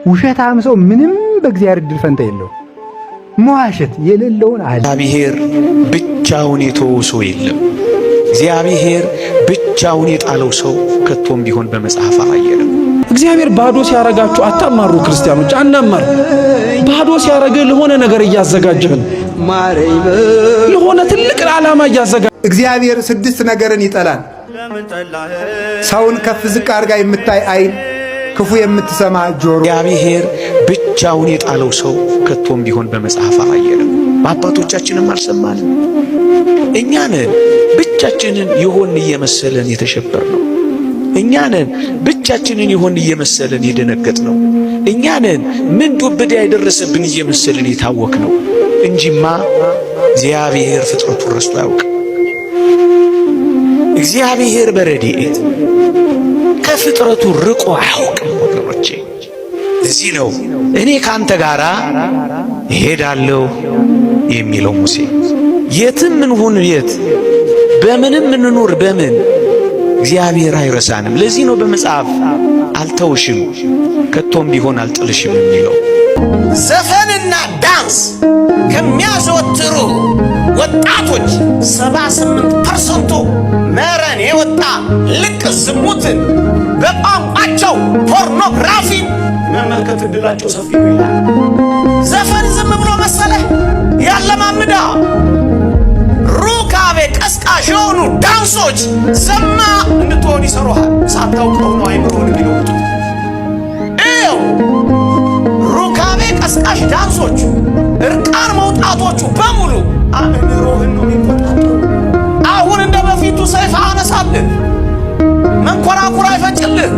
ውሸታም ሰው ምንም በእግዚአብሔር እድል ፈንታ የለው። መዋሸት የሌለውን አለ። እግዚአብሔር ብቻውን የተወው ሰው የለም። እግዚአብሔር ብቻውን የጣለው ሰው ከቶም ቢሆን በመጽሐፍ አላየንም። እግዚአብሔር ባዶ ሲያረጋችሁ አታማሩ ክርስቲያኖች፣ አናማር። ባዶ ሲያረገ ለሆነ ነገር እያዘጋጀህን ለሆነ ትልቅ ዓላማ እያዘጋጀ እግዚአብሔር 6 ነገርን ይጠላል። ሰውን ከፍ ዝቅ አድርጋ የምታይ አይን፣ ክፉ የምትሰማ ጆሮ። እግዚአብሔር ብቻውን የጣለው ሰው ከቶም ቢሆን በመጽሐፍ አላየንም። በአባቶቻችንም አልሰማንም። እኛን ብቻችንን ይሆን እየመሰለን የተሸበርነው፣ እኛንን ብቻችንን ይሆን እየመሰለን የደነገጥነው፣ እኛንን ምን ዱብዳ የደረሰብን እየመሰለን የታወክነው እንጂማ እግዚአብሔር ፍጥረቱን ረስቶ አያውቅም። እግዚአብሔር በረድኤት ከፍጥረቱ ርቆ አያውቅም ወገኖቼ። እዚህ ነው እኔ ካንተ ጋራ እሄዳለሁ የሚለው ሙሴ። የትም እንሁን የት፣ በምንም እንኑር በምን እግዚአብሔር አይረሳንም። ለዚህ ነው በመጽሐፍ አልተውሽም ከቶም ቢሆን አልጥልሽም የሚለው። ዘፈንና ዳንስ ከሚያዘወትሩ ወጣቶች 78% መረን የወጣ ልቅ ዝሙትን በቋንቋቸው ፖርኖግራፊን መመልከት እድላቸው ሰፊ ነው ይላል። ዘፈን ዝም ብሎ መሰለህ ያለማምዳ። ሩካቤ ቀስቃሽ የሆኑ ዳንሶች ዘማ እንድትሆን ይሰሩሃል። ሳታውቀው ነው አይምሮን የሚለውጡት። ይኸው ሩካቤ ቀስቃሽ ዳንሶቹ፣ እርቃን መውጣቶቹ በሙሉ አእምሮህን ነው የሚቆጣጠሩ። አሁን እንደ በፊቱ ሰይፍ አነሳልህ፣ መንኮራኩር አይፈጭልህ፣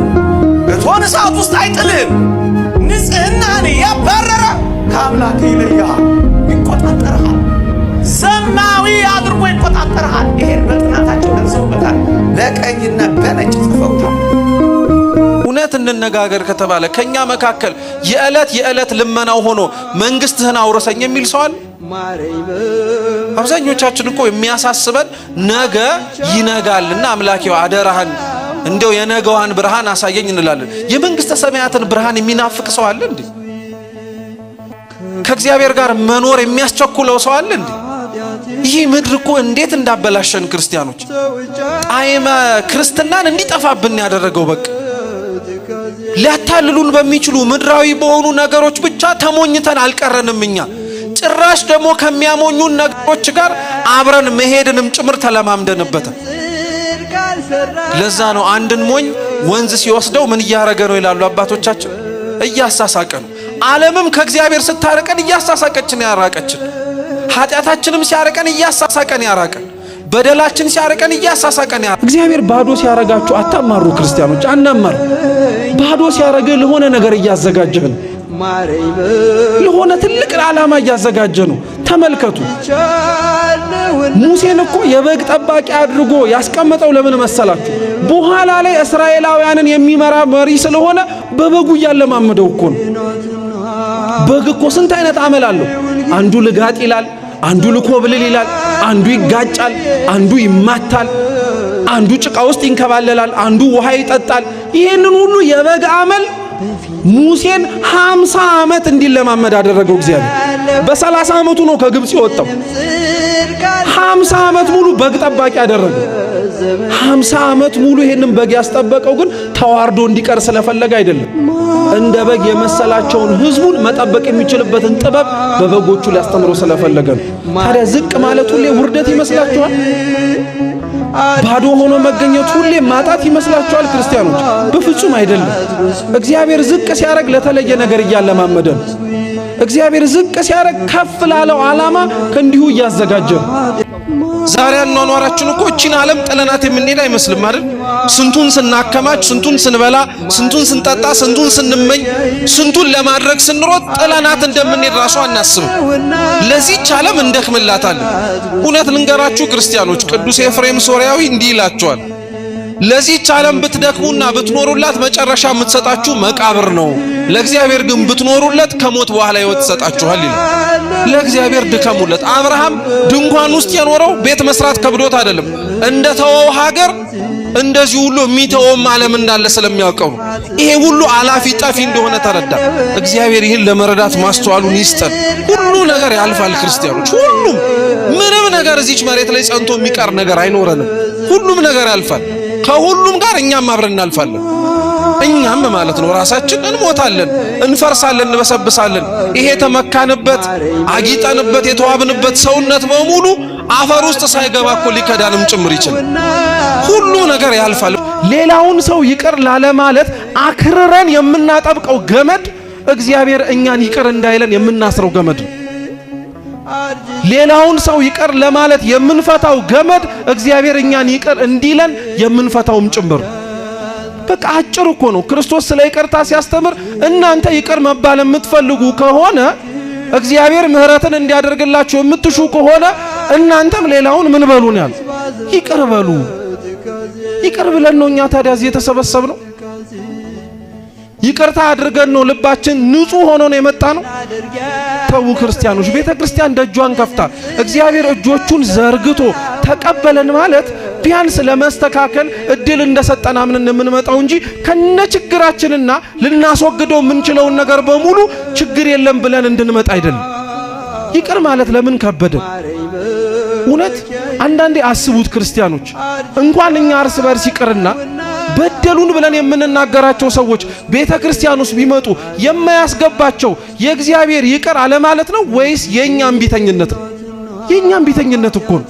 እቶን እሳት ውስጥ አይጥልህም። ንጽህናህን ያባረረ ከአምላክ ይለያል፣ ይቆጣጠርሃል። ዘማዊ አድርጎ ይቆጣጠርሃል። ይሄን በጥናታቸው ደርሰውበታል። በቀይና በነጭ ጽፈውታል። እውነት እንነጋገር ከተባለ ከኛ መካከል የዕለት ልመናው ሆኖ መንግስትህን አውርሰኝ የሚል ሰው አለ? አብዛኞቻችን እኮ የሚያሳስበን ነገ ይነጋልና አምላኬው አደራህን እንደው የነገዋን ብርሃን አሳየኝ እንላለን። የመንግስተ ሰማያትን ብርሃን የሚናፍቅ ሰው አለ እንዴ? ከእግዚአብሔር ጋር መኖር የሚያስቸኩለው ሰው አለ እንዴ? ይህ ምድር እኮ እንዴት እንዳበላሸን ክርስቲያኖች፣ ጣዕመ ክርስትናን እንዲጠፋብን ያደረገው። በቃ ሊያታልሉን በሚችሉ ምድራዊ በሆኑ ነገሮች ብቻ ተሞኝተን አልቀረንም። እኛ ጭራሽ ደግሞ ከሚያሞኙን ነገሮች ጋር አብረን መሄድንም ጭምር ተለማምደንበታል። ለዛ ነው አንድን ሞኝ ወንዝ ሲወስደው ምን እያረገ ነው ይላሉ አባቶቻችን? እያሳሳቀ ነው። ዓለምም ከእግዚአብሔር ስታርቀን እያሳሳቀችን ያራቀችን፣ ኃጢአታችንም ሲያርቀን እያሳሳቀን ያራቀን፣ በደላችን ሲያርቀን እያሳሳቀን ያራቀን። እግዚአብሔር ባዶ ሲያረጋችሁ አታማሩ ክርስቲያኖች፣ አናማር። ባዶ ሲያረገ ለሆነ ነገር እያዘጋጀህን ለሆነ ትልቅ ዓላማ እያዘጋጀ ነው። ተመልከቱ፣ ሙሴን እኮ የበግ ጠባቂ አድርጎ ያስቀመጠው ለምን መሰላችሁ? በኋላ ላይ እስራኤላውያንን የሚመራ መሪ ስለሆነ በበጉ እያለማመደው እኮ ነው። በግ እኮ ስንት አይነት አመል አለው። አንዱ ልጋጥ ይላል፣ አንዱ ልኮብልል ይላል፣ አንዱ ይጋጫል፣ አንዱ ይማታል፣ አንዱ ጭቃ ውስጥ ይንከባለላል፣ አንዱ ውሃ ይጠጣል። ይሄንን ሁሉ የበግ አመል ሙሴን 50 ዓመት እንዲለማመድ አደረገው እግዚአብሔር። በ30 ዓመቱ ነው ከግብጽ የወጣው። 50 ዓመት ሙሉ በግ ጠባቂ አደረገው። 50 ዓመት ሙሉ ይሄንን በግ ያስጠበቀው ግን ተዋርዶ እንዲቀር ስለፈለገ አይደለም። እንደ በግ የመሰላቸውን ህዝቡን መጠበቅ የሚችልበትን ጥበብ በበጎቹ ሊያስተምረው ስለፈለገ ነው። ታዲያ ዝቅ ማለት ሁሌ ውርደት ይመስላችኋል? ባዶ ሆኖ መገኘት ሁሌ ማጣት ይመስላችኋል ክርስቲያኖች? በፍጹም አይደለም። እግዚአብሔር ዝቅ ሲያረግ ለተለየ ነገር እያለማመደ ነው። እግዚአብሔር ዝቅ ሲያረግ ከፍ ላለው ዓላማ ከእንዲሁ እያዘጋጀ ነው። ዛሬ አኗኗራችን እኮ እቺን ዓለም ጥለናት የምንሄድ አይመስልም አይደል? ስንቱን ስናከማች፣ ስንቱን ስንበላ፣ ስንቱን ስንጠጣ፣ ስንቱን ስንመኝ፣ ስንቱን ለማድረግ ስንሮጥ ጥለናት እንደምንሄድ ራሱ አናስብም። ለዚህች ዓለም እንደክምላታለን። እውነት ልንገራችሁ ክርስቲያኖች፣ ቅዱስ ኤፍሬም ሶርያዊ እንዲህ ይላቸዋል፣ ለዚህች ዓለም ብትደክሙና ብትኖሩላት መጨረሻ የምትሰጣችሁ መቃብር ነው። ለእግዚአብሔር ግን ብትኖሩለት ከሞት በኋላ ሕይወት ይሰጣችኋል ይላል። ለእግዚአብሔር ድከሙለት። አብርሃም ድንኳን ውስጥ የኖረው ቤት መስራት ከብዶት አይደለም። እንደ ተወው ሀገር እንደዚህ ሁሉ የሚተውም ዓለም እንዳለ ስለሚያውቀው ነው። ይሄ ሁሉ አላፊ ጠፊ እንደሆነ ተረዳ። እግዚአብሔር ይህን ለመረዳት ማስተዋሉን ይስጠን። ሁሉ ነገር ያልፋል ክርስቲያኖች፣ ሁሉም ምንም ነገር እዚች መሬት ላይ ጸንቶ የሚቀር ነገር አይኖረንም። ሁሉም ነገር ያልፋል። ከሁሉም ጋር እኛም አብረን እናልፋለን። እኛም ማለት ነው ራሳችን እንሞታለን፣ እንፈርሳለን፣ እንበሰብሳለን። ይሄ ተመካንበት አጊጠንበት የተዋብንበት ሰውነት በሙሉ አፈር ውስጥ ሳይገባ እኮ ሊከዳንም ጭምር ይችላል። ሁሉ ነገር ያልፋል። ሌላውን ሰው ይቅር ላለ ማለት አክርረን የምናጠብቀው ገመድ እግዚአብሔር እኛን ይቅር እንዳይለን የምናስረው ገመድ ነው። ሌላውን ሰው ይቅር ለማለት የምንፈታው ገመድ እግዚአብሔር እኛን ይቅር እንዲለን የምንፈታውም ጭምር። በቃ አጭር እኮ ነው። ክርስቶስ ስለ ይቅርታ ሲያስተምር እናንተ ይቅር መባል የምትፈልጉ ከሆነ እግዚአብሔር ምሕረትን እንዲያደርግላችሁ የምትሹ ከሆነ እናንተም ሌላውን ምን በሉ ነው ያለው? ይቅር በሉ። ይቅር ብለን ነው እኛ ታዲያ እዚህ የተሰበሰብነው። ይቅርታ አድርገን ነው ልባችን ንጹህ ሆኖ ነው የመጣ ነው። ተው ክርስቲያኖች፣ ቤተ ክርስቲያን ደጇን ከፍታ እግዚአብሔር እጆቹን ዘርግቶ ተቀበለን ማለት ቢያንስ ለመስተካከል እድል እንደሰጠን አምነን የምንመጣው እንጂ ከነችግራችንና ልናስወግደው የምንችለውን ነገር በሙሉ ችግር የለም ብለን እንድንመጣ አይደለም። ይቅር ማለት ለምን ከበደ? እውነት አንዳንዴ አስቡት ክርስቲያኖች፣ እንኳን እኛ እርስ በርስ ይቅርና በደሉን ብለን የምንናገራቸው ሰዎች ቤተ ክርስቲያን ውስጥ ቢመጡ የማያስገባቸው የእግዚአብሔር ይቅር አለ ማለት ነው ወይስ የኛም ቢተኝነት ነው? የኛም ቢተኝነት እኮ ነው።